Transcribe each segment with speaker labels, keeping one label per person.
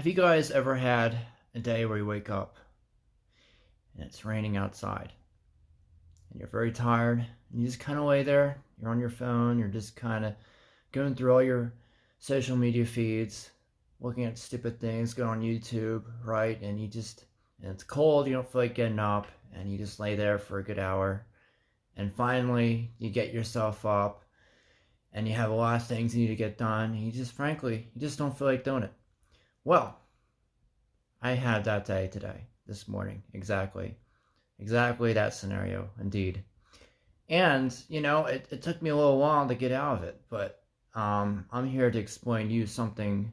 Speaker 1: Have you guys ever had a day where you wake up and it's raining outside and you're very tired and you just kind of lay there, you're on your phone, you're just kind of going through all your social media feeds, looking at stupid things, going on YouTube, right? And it's cold, you don't feel like getting up, and you just lay there for a good hour. And finally, you get yourself up and you have a lot of things you need to get done. And frankly, you just don't feel like doing it. Well, I had that day today, this morning, exactly that scenario, indeed. And, it took me a little while to get out of it, but I'm here to explain to you something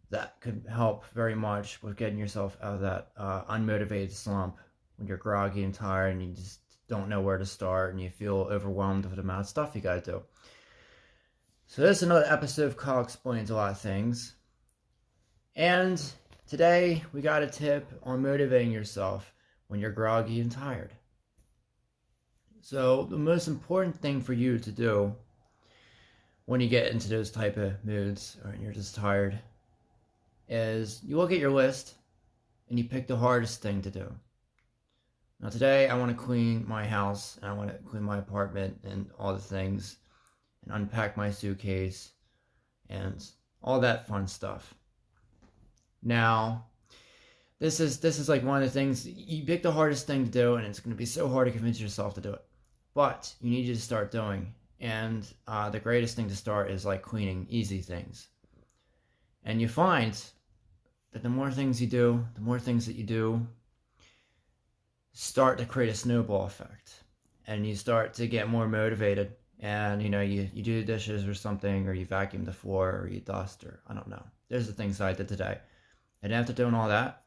Speaker 1: that could help very much with getting yourself out of that unmotivated slump when you're groggy and tired and you just don't know where to start and you feel overwhelmed with the amount of stuff you gotta do. So this is another episode of Kyle Explains a Lot of Things. And today we got a tip on motivating yourself when you're groggy and tired. So the most important thing for you to do when you get into those type of moods or you're just tired is you look at your list and you pick the hardest thing to do. Now today I want to clean my house and I want to clean my apartment and all the things and unpack my suitcase and all that fun stuff. Now, this is like one of the things, you pick the hardest thing to do and it's going to be so hard to convince yourself to do it. But you need to start doing. And the greatest thing to start is like cleaning easy things. And you find that the more things you do, the more things that you do start to create a snowball effect. And you start to get more motivated. And, you do the dishes or something, or you vacuum the floor, or you dust, or I don't know. There's the things I did today. And after doing all that,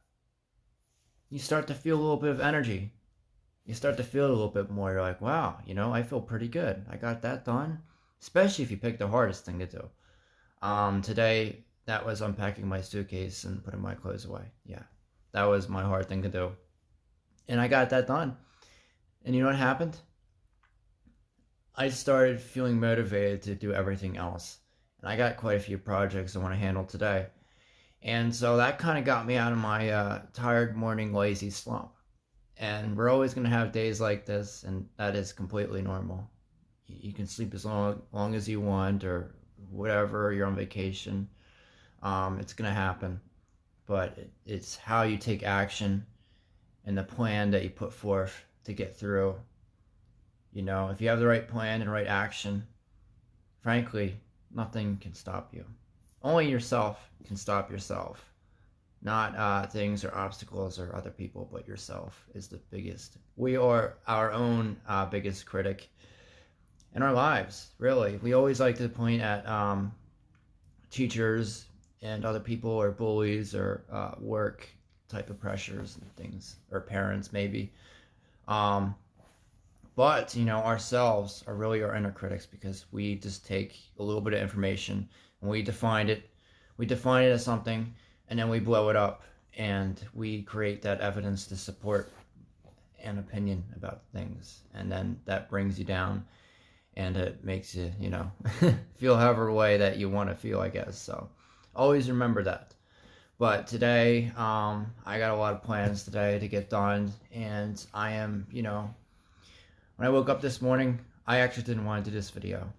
Speaker 1: you start to feel a little bit of energy. You start to feel a little bit more. You're like, wow, I feel pretty good. I got that done. Especially if you pick the hardest thing to do. Today, that was unpacking my suitcase and putting my clothes away. Yeah, that was my hard thing to do. And I got that done. And you know what happened? I started feeling motivated to do everything else. And I got quite a few projects I want to handle today. And so that kind of got me out of my tired morning lazy slump. And we're always going to have days like this, and that is completely normal. You can sleep as long as you want or whatever, you're on vacation. It's going to happen. But it's how you take action and the plan that you put forth to get through. If you have the right plan and right action, frankly, nothing can stop you. Only yourself can stop yourself. Not things or obstacles or other people, but yourself is the biggest. We are our own biggest critic in our lives, really. We always like to point at teachers and other people or bullies or work type of pressures and things, or parents maybe. But, ourselves are really our inner critics because we just take a little bit of information and we define it as something, and then we blow it up and we create that evidence to support an opinion about things. And then that brings you down and it makes you, feel however way that you want to feel, I guess. So always remember that. But today, I got a lot of plans today to get done, and I am, when I woke up this morning, I actually didn't want to do this video.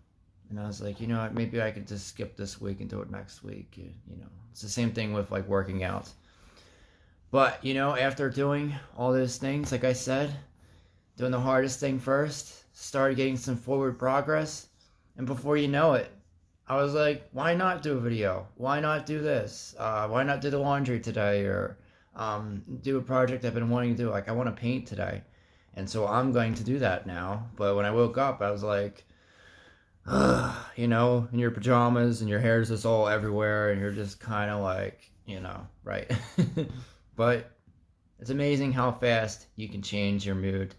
Speaker 1: And I was like, maybe I could just skip this week and do it next week. It's the same thing with like working out. But, after doing all those things, like I said, doing the hardest thing first, started getting some forward progress. And before you know it, I was like, why not do a video? Why not do this? Why not do the laundry today? Or do a project I've been wanting to do. Like, I want to paint today. And so I'm going to do that now. But when I woke up, I was like, in your pajamas and your hair's just all everywhere and you're just kind of like, right? But it's amazing how fast you can change your mood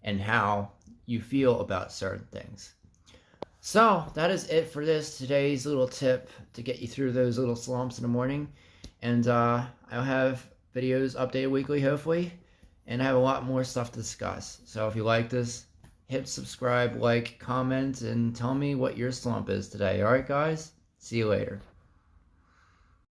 Speaker 1: and how you feel about certain things. So that is it for today's little tip to get you through those little slumps in the morning. And I'll have videos updated weekly, hopefully. And I have a lot more stuff to discuss. So if you like this, hit subscribe, like, comment, and tell me what your slump is today. Alright guys? See you later.